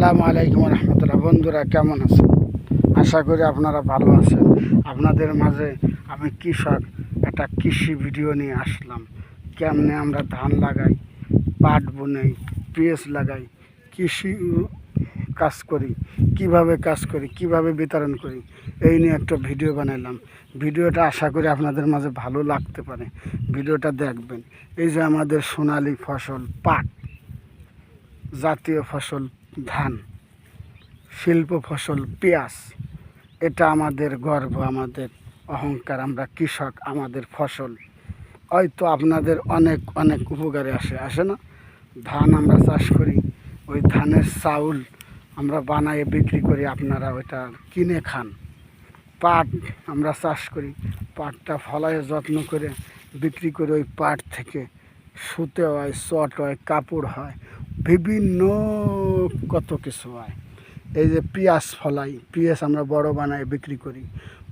আসসালামু আলাইকুম রহমতুল্লাহ। বন্ধুরা কেমন আছেন? আশা করি আপনারা ভালো আছেন। আপনাদের মাঝে আমি কৃষক একটা কৃষি ভিডিও নিয়ে আসলাম। কেমনে আমরা ধান লাগাই, পাট বুনেই, পেঁয়াজ লাগাই, কৃষি কাজ করি, কিভাবে কাজ করি, কিভাবে বিতরণ করি, এই নিয়ে একটা ভিডিও বানাইলাম। ভিডিওটা আশা করি আপনাদের মাঝে ভালো লাগতে পারে। ভিডিওটা দেখবেন। এই যে আমাদের সোনালী ফসল পাট, জাতীয় ফসল ধান, শিল্প ফসল পেঁয়াজ, এটা আমাদের গর্ব, আমাদের অহংকার। আমরা কৃষক, আমাদের ফসল হয়তো আপনাদের অনেক অনেক উপকারে আসে না? ধান আমরা চাষ করি, ওই ধানের চাউল আমরা বানায়ে বিক্রি করি, আপনারা ওইটা কিনে খান। পাট আমরা চাষ করি, পাটটা ফলায় যত্ন করে বিক্রি করে ওই পাট থেকে সুতে হয়, চট হয়, কাপড় হয়, বিভিন্ন কত কিছু হয়। এই যে পেঁয়াজ ফলাই, পেঁয়াজ আমরা বড় বানায় বিক্রি করি,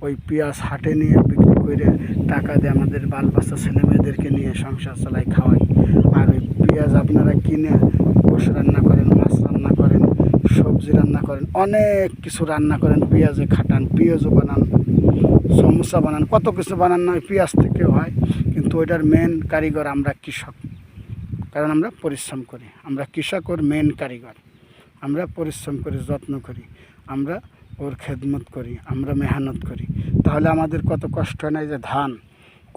ওই পেঁয়াজ হাটে নিয়ে বিক্রি করে টাকা দিয়ে আমাদের বাল বাচ্চা ছেলে মেয়েদেরকে নিয়ে সংসার চালাই, খাওয়াই। আর ওই পেঁয়াজ আপনারা কিনে গোশ রান্না করেন, মাছ রান্না করেন, সবজি রান্না করেন, অনেক কিছু রান্না করেন, পেঁয়াজে খাটান, পেঁয়াজও বানান, সমোসা বানান, কত কিছু বানান না ওই পেঁয়াজ থেকে হয়। কিন্তু ওইটার মেন কারিগর আমরা কৃষক, কারণ আমরা পরিশ্রম করি। আমরা কৃষক ওর মেন কারিগর। আমরা পরিশ্রম করি, যত্ন করি, আমরা ওর খেদমত করি, আমরা মেহনত করি। তাহলে আমাদের কত কষ্ট হয় না? যে ধান,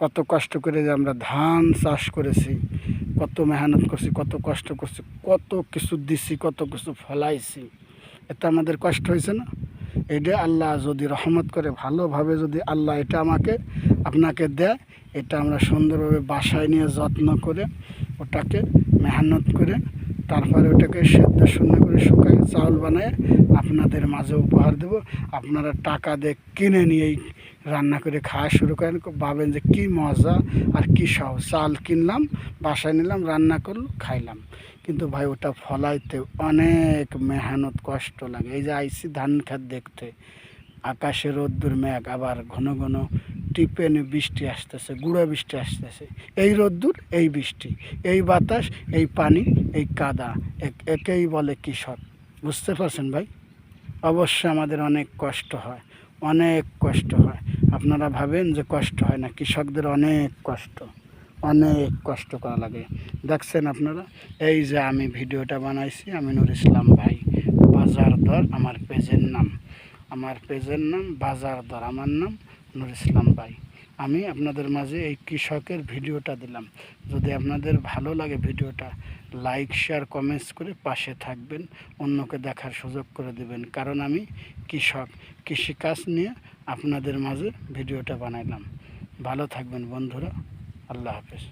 কত কষ্ট করে যে আমরা ধান চাষ করেছি, কত মেহনত করছি, কত কষ্ট করছি, কত কিছু দিছি, কত কিছু ফলাইছি, এটা আমাদের কষ্ট হয়েছে না? এটা আল্লাহ যদি রহমত করে, ভালোভাবে যদি আল্লাহ এটা আমাকে আপনাকে দেয়, এটা আমরা সুন্দরভাবে বাসায় নিয়ে যত্ন করে, ওটাকে মেহনত করে, তারপরে ওটাকে সেদ্ধ শূন্য করে শুকাই চাউল বানায় আপনাদের মাঝে উপহার দেব। আপনারা টাকা দিয়ে কিনে নিয়েই রান্না করে খাওয়া শুরু করেন, ভাবেন যে কী মজা আর কী সহজ। চাল কিনলাম, বাসায় নিলাম, রান্না করলো, খাইলাম। কিন্তু ভাই ওটা ফলাইতে অনেক মেহনত, কষ্ট লাগে। এই যে আইসি ধান খেত দেখতে, আকাশে রোদ্দুর মেঘ, আবার ঘন ঘন টিপেনে বৃষ্টি আসতেছে, গুঁড়ো বৃষ্টি আসতেছে। এই রোদ্দুর, এই বৃষ্টি, এই বাতাস, এই পানি, এই কাদা, একেই বলে কৃষক। বুঝতে পারছেন ভাই? অবশ্যই আমাদের অনেক কষ্ট হয়, অনেক কষ্ট হয়। আপনারা ভাবেন যে কষ্ট হয় না, কৃষকদের অনেক কষ্ট, অনেক কষ্ট করা লাগে। দেখছেন আপনারা? এই যে আমি ভিডিওটা বানাইছি, আমি নুর ইসলাম ভাই, বাজার দর আমার পেজের নাম, আমার পেজের নাম বাজার দর, আমার নাম নুর ইসলাম ভাই। আমি আপনাদের মাঝে এই কৃষকের ভিডিওটা দিলাম। যদি আপনাদের ভালো লাগে ভিডিওটা, লাইক শেয়ার কমেন্টস করে পাশে থাকবেন, অন্যকে দেখার সুযোগ করে দেবেন। কারণ আমি কৃষক, কৃষিকাজ নিয়ে আপনাদের মাঝে ভিডিওটা বানাইলাম। ভালো থাকবেন বন্ধুরা, আল্লাহ হাফেজ।